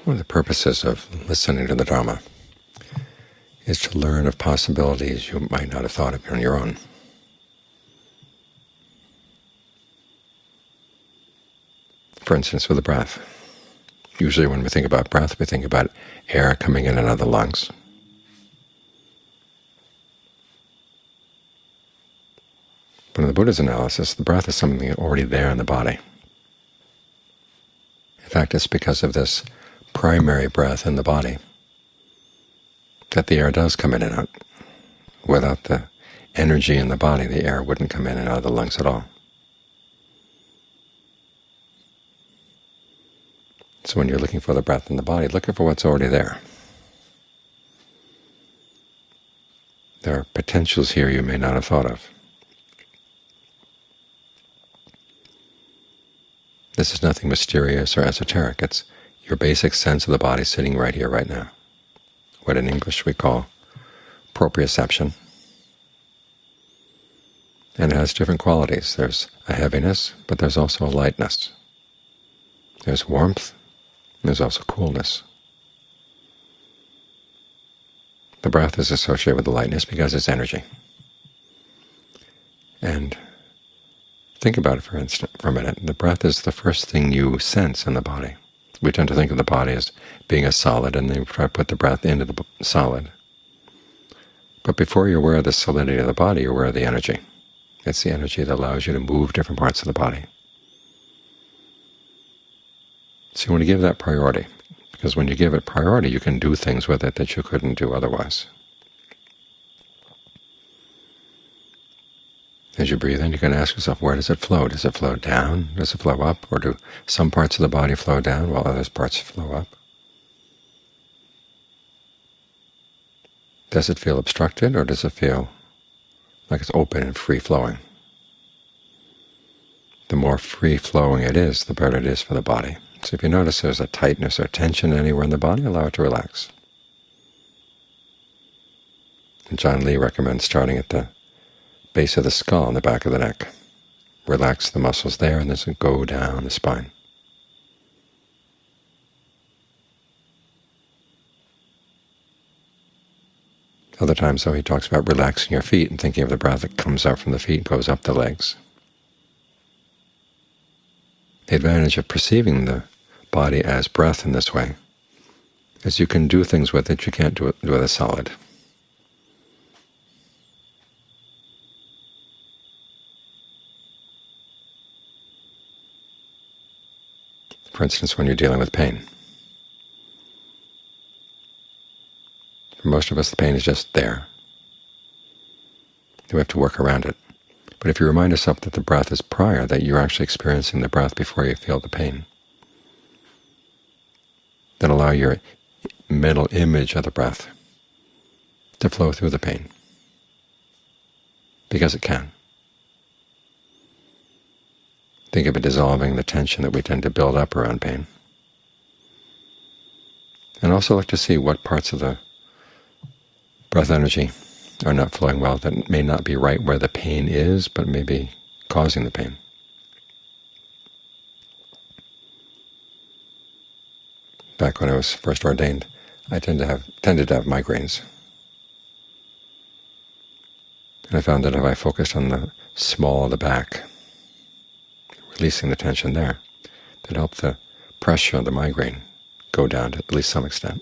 One of the purposes of listening to the Dhamma is to learn of possibilities you might not have thought of on your own. For instance, with the breath. Usually when we think about breath, we think about air coming in and out of the lungs. But in the Buddha's analysis, the breath is something already there in the body. In fact, it's because of this primary breath in the body that the air does come in and out. Without the energy in the body, the air wouldn't come in and out of the lungs at all. So when you're looking for the breath in the body, look for what's already there. There are potentials here you may not have thought of. This is nothing mysterious or esoteric. It's your basic sense of the body sitting right here, right now. What in English we call proprioception. And it has different qualities. There's a heaviness, but there's also a lightness. There's warmth, and there's also coolness. The breath is associated with the lightness because it's energy. And think about it for a minute. The breath is the first thing you sense in the body. We tend to think of the body as being a solid, and then we try to put the breath into the solid. But before you're aware of the solidity of the body, you're aware of the energy. It's the energy that allows you to move different parts of the body. So you want to give that priority, because when you give it priority, you can do things with it that you couldn't do otherwise. As you breathe in, you can ask yourself, where does it flow? Does it flow down? Does it flow up? Or do some parts of the body flow down while other parts flow up? Does it feel obstructed, or does it feel like it's open and free-flowing? The more free-flowing it is, the better it is for the body. So if you notice there's a tightness or tension anywhere in the body, allow it to relax. And John Lee recommends starting at the base of the skull and the back of the neck. Relax the muscles there, and then go down the spine. Other times, though, he talks about relaxing your feet and thinking of the breath that comes out from the feet and goes up the legs. The advantage of perceiving the body as breath in this way is you can do things with it you can't do with a solid. For instance, when you're dealing with pain. For most of us, the pain is just there. We have to work around it. But if you remind yourself that the breath is prior, that you're actually experiencing the breath before you feel the pain, then allow your mental image of the breath to flow through the pain, because it can. Think of it dissolving the tension that we tend to build up around pain. And also look to see what parts of the breath energy are not flowing well, that may not be right where the pain is, but may be causing the pain. Back when I was first ordained, I tended to have migraines. And I found that if I focused on the small of the back, releasing the tension there, that helped the pressure of the migraine go down to at least some extent.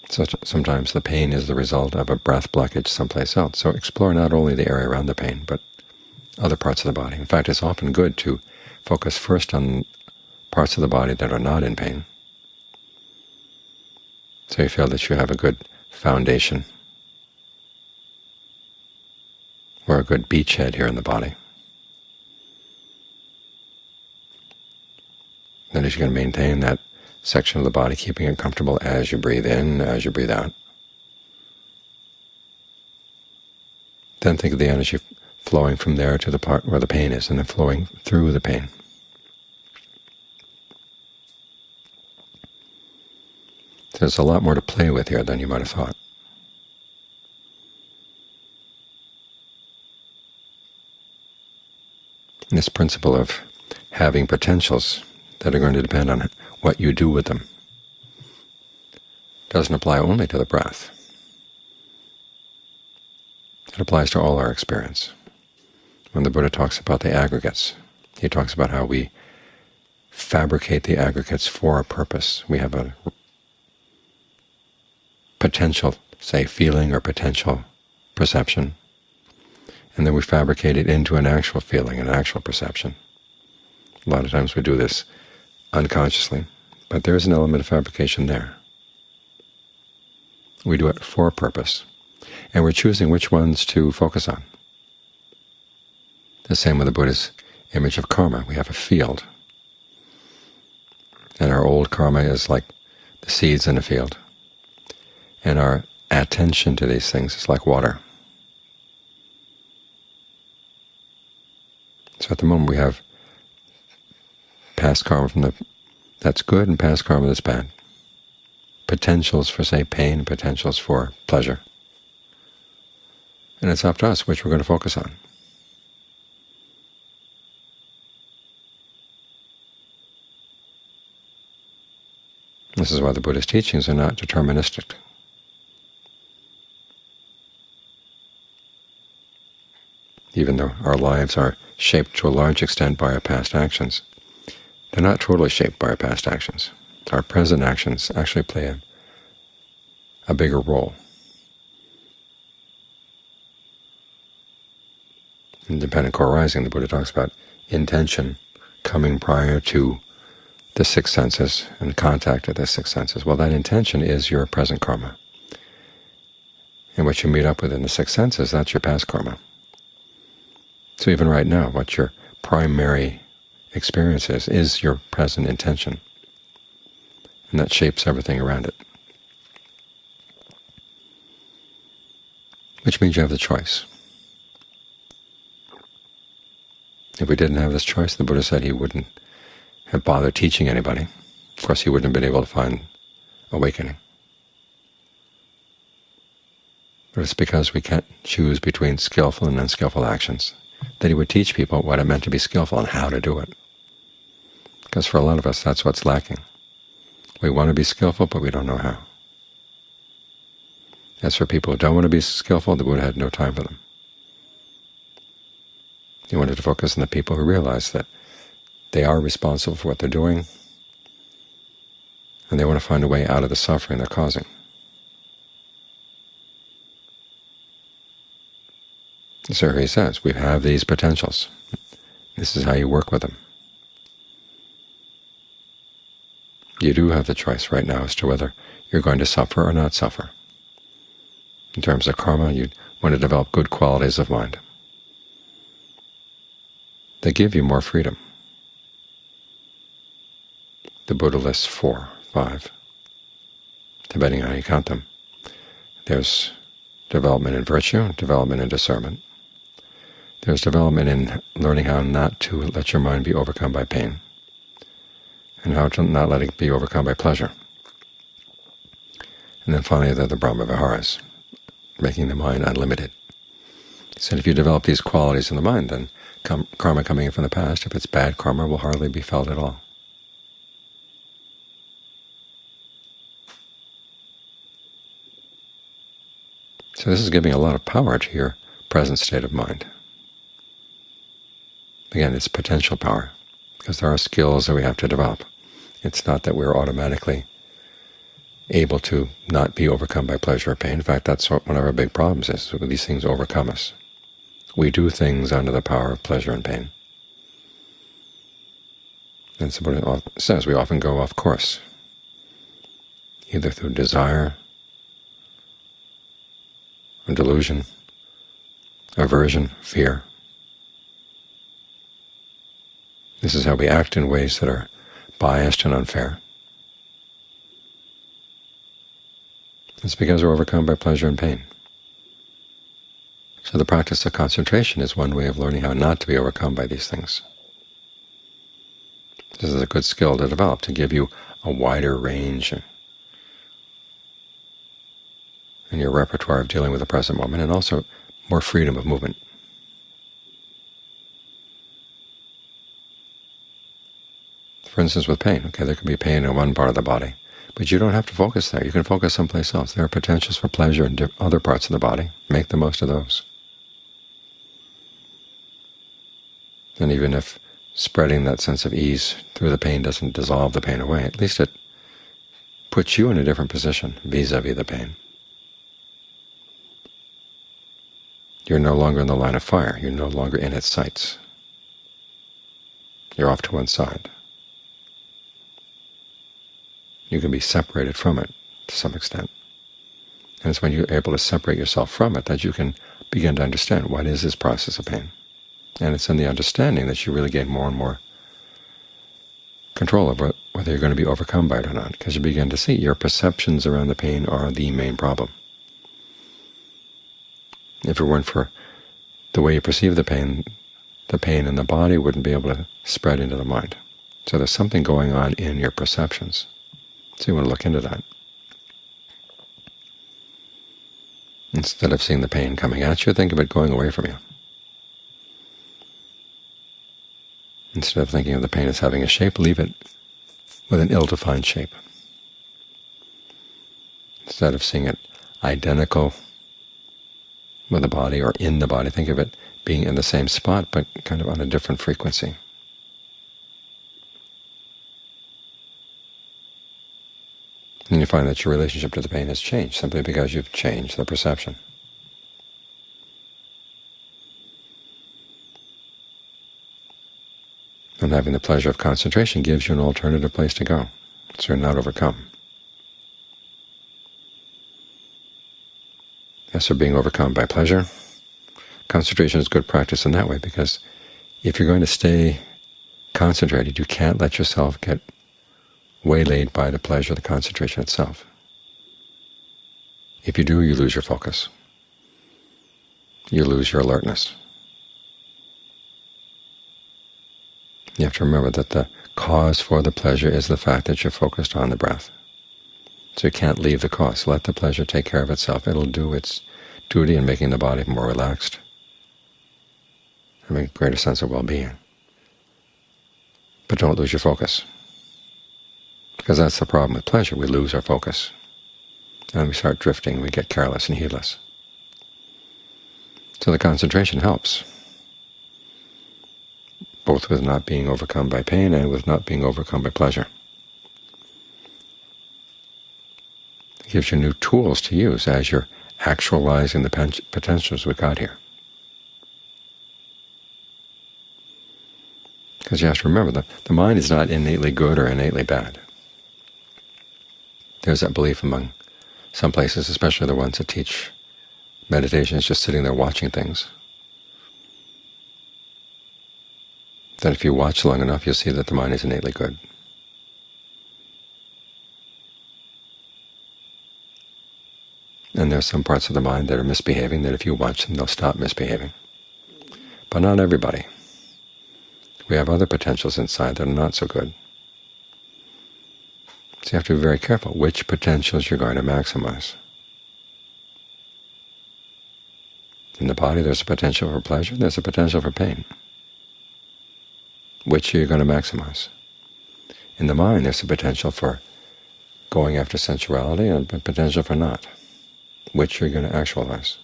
So sometimes the pain is the result of a breath blockage someplace else. So explore not only the area around the pain, but other parts of the body. In fact, it's often good to focus first on parts of the body that are not in pain, so you feel that you have a good foundation, or a good beachhead here in the body. Then as you can maintain that section of the body, keeping it comfortable as you breathe in, as you breathe out. Then think of the energy flowing from there to the part where the pain is, and then flowing through the pain. There's a lot more to play with here than you might have thought. And this principle of having potentials that are going to depend on what you do with them. It doesn't apply only to the breath. It applies to all our experience. When the Buddha talks about the aggregates, he talks about how we fabricate the aggregates for a purpose. We have a potential, say, feeling or potential perception, and then we fabricate it into an actual feeling, an actual perception. A lot of times we do this unconsciously, but there is an element of fabrication there. We do it for a purpose, and we're choosing which ones to focus on. The same with the Buddha's image of karma. We have a field, and our old karma is like the seeds in a field, and our attention to these things is like water. So at the moment we have past karma that's good and past karma that's bad. Potentials for, say, pain, potentials for pleasure. And it's up to us which we're going to focus on. This is why the Buddha's teachings are not deterministic. Even though our lives are shaped to a large extent by our past actions, they're not totally shaped by our past actions. Our present actions actually play a bigger role. In Dependent Co-arising, the Buddha talks about intention coming prior to the six senses and contact with the six senses. Well, that intention is your present karma. And what you meet up with in the six senses, that's your past karma. So even right now, what your primary experience is your present intention, and that shapes everything around it. Which means you have the choice. If we didn't have this choice, the Buddha said he wouldn't have bothered teaching anybody. Of course, he wouldn't have been able to find awakening. But it's because we can't choose between skillful and unskillful actions that he would teach people what it meant to be skillful and how to do it. Because for a lot of us, that's what's lacking. We want to be skillful, but we don't know how. As for people who don't want to be skillful, the Buddha had no time for them. He wanted to focus on the people who realize that they are responsible for what they're doing, and they want to find a way out of the suffering they're causing. So he says, we have these potentials. This is how you work with them. You do have the choice right now as to whether you're going to suffer or not suffer. In terms of karma, you want to develop good qualities of mind. They give you more freedom. The Buddha lists 4, 5, depending on how you count them. There's development in virtue, development in discernment. There's development in learning how not to let your mind be overcome by pain, and how to not let it be overcome by pleasure. And then finally there are the Brahma-viharas, making the mind unlimited. He said if you develop these qualities in the mind, then karma coming in from the past, if it's bad karma, will hardly be felt at all. So this is giving a lot of power to your present state of mind. Again, it's potential power, because there are skills that we have to develop. It's not that we're automatically able to not be overcome by pleasure or pain. In fact, that's what one of our big problems is. These things overcome us. We do things under the power of pleasure and pain. And so what it says, we often go off course, either through desire, or delusion, aversion, fear. This is how we act in ways that are biased and unfair. It's because we're overcome by pleasure and pain. So the practice of concentration is one way of learning how not to be overcome by these things. This is a good skill to develop, to give you a wider range in your repertoire of dealing with the present moment, and also more freedom of movement. For instance, with pain, okay, there could be pain in one part of the body, but you don't have to focus there. You can focus someplace else. There are potentials for pleasure in other parts of the body. Make the most of those. And even if spreading that sense of ease through the pain doesn't dissolve the pain away, at least it puts you in a different position vis-a-vis the pain. You're no longer in the line of fire. You're no longer in its sights. You're off to one side. You can be separated from it to some extent. And it's when you're able to separate yourself from it that you can begin to understand what is this process of pain. And it's in the understanding that you really gain more and more control over whether you're going to be overcome by it or not, because you begin to see your perceptions around the pain are the main problem. If it weren't for the way you perceive the pain in the body wouldn't be able to spread into the mind. So there's something going on in your perceptions. So you want to look into that. Instead of seeing the pain coming at you, think of it going away from you. Instead of thinking of the pain as having a shape, leave it with an ill-defined shape. Instead of seeing it identical with the body or in the body, think of it being in the same spot but kind of on a different frequency. And you find that your relationship to the pain has changed simply because you've changed the perception. And having the pleasure of concentration gives you an alternative place to go, so you're not overcome. As for being overcome by pleasure, concentration is good practice in that way, because if you're going to stay concentrated, you can't let yourself get waylaid by the pleasure of the concentration itself. If you do, you lose your focus. You lose your alertness. You have to remember that the cause for the pleasure is the fact that you're focused on the breath. So you can't leave the cause. Let the pleasure take care of itself. It'll do its duty in making the body more relaxed, having a greater sense of well-being. But don't lose your focus, because that's the problem with pleasure. We lose our focus, and we start drifting. We get careless and heedless. So the concentration helps, both with not being overcome by pain and with not being overcome by pleasure. It gives you new tools to use as you're actualizing the potentials we've got here. Because you have to remember that the mind is not innately good or innately bad. There's that belief among some places, especially the ones that teach meditation, is just sitting there watching things, that if you watch long enough, you'll see that the mind is innately good. And there are some parts of the mind that are misbehaving, that if you watch them, they'll stop misbehaving. But not everybody. We have other potentials inside that are not so good. So you have to be very careful which potentials you're going to maximize. In the body, there's a potential for pleasure, there's a potential for pain. Which are you going to maximize? In the mind, there's a potential for going after sensuality and a potential for not. Which are you going to actualize?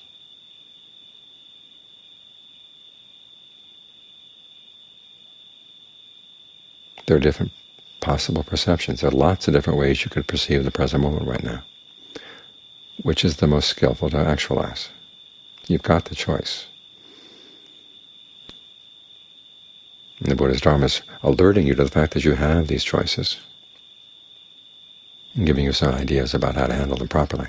There are different possible perceptions. There are lots of different ways you could perceive the present moment right now. Which is the most skillful to actualize? You've got the choice. And the Buddha's Dharma is alerting you to the fact that you have these choices and giving you some ideas about how to handle them properly.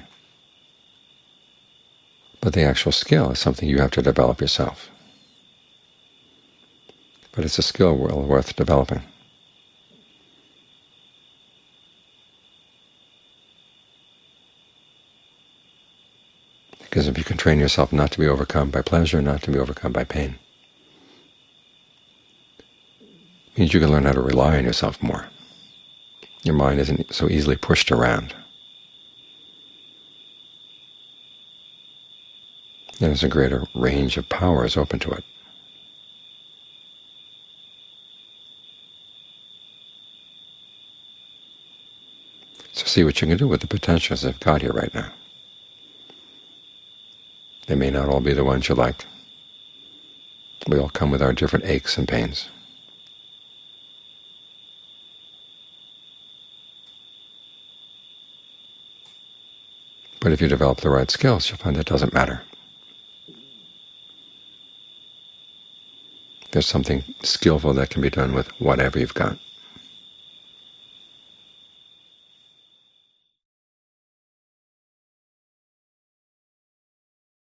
But the actual skill is something you have to develop yourself. But it's a skill well worth developing. Because if you can train yourself not to be overcome by pleasure, not to be overcome by pain, it means you can learn how to rely on yourself more. Your mind isn't so easily pushed around. There's a greater range of powers open to it. So see what you can do with the potentials I've got here right now. They may not all be the ones you like. We all come with our different aches and pains. But if you develop the right skills, you'll find that doesn't matter. There's something skillful that can be done with whatever you've got.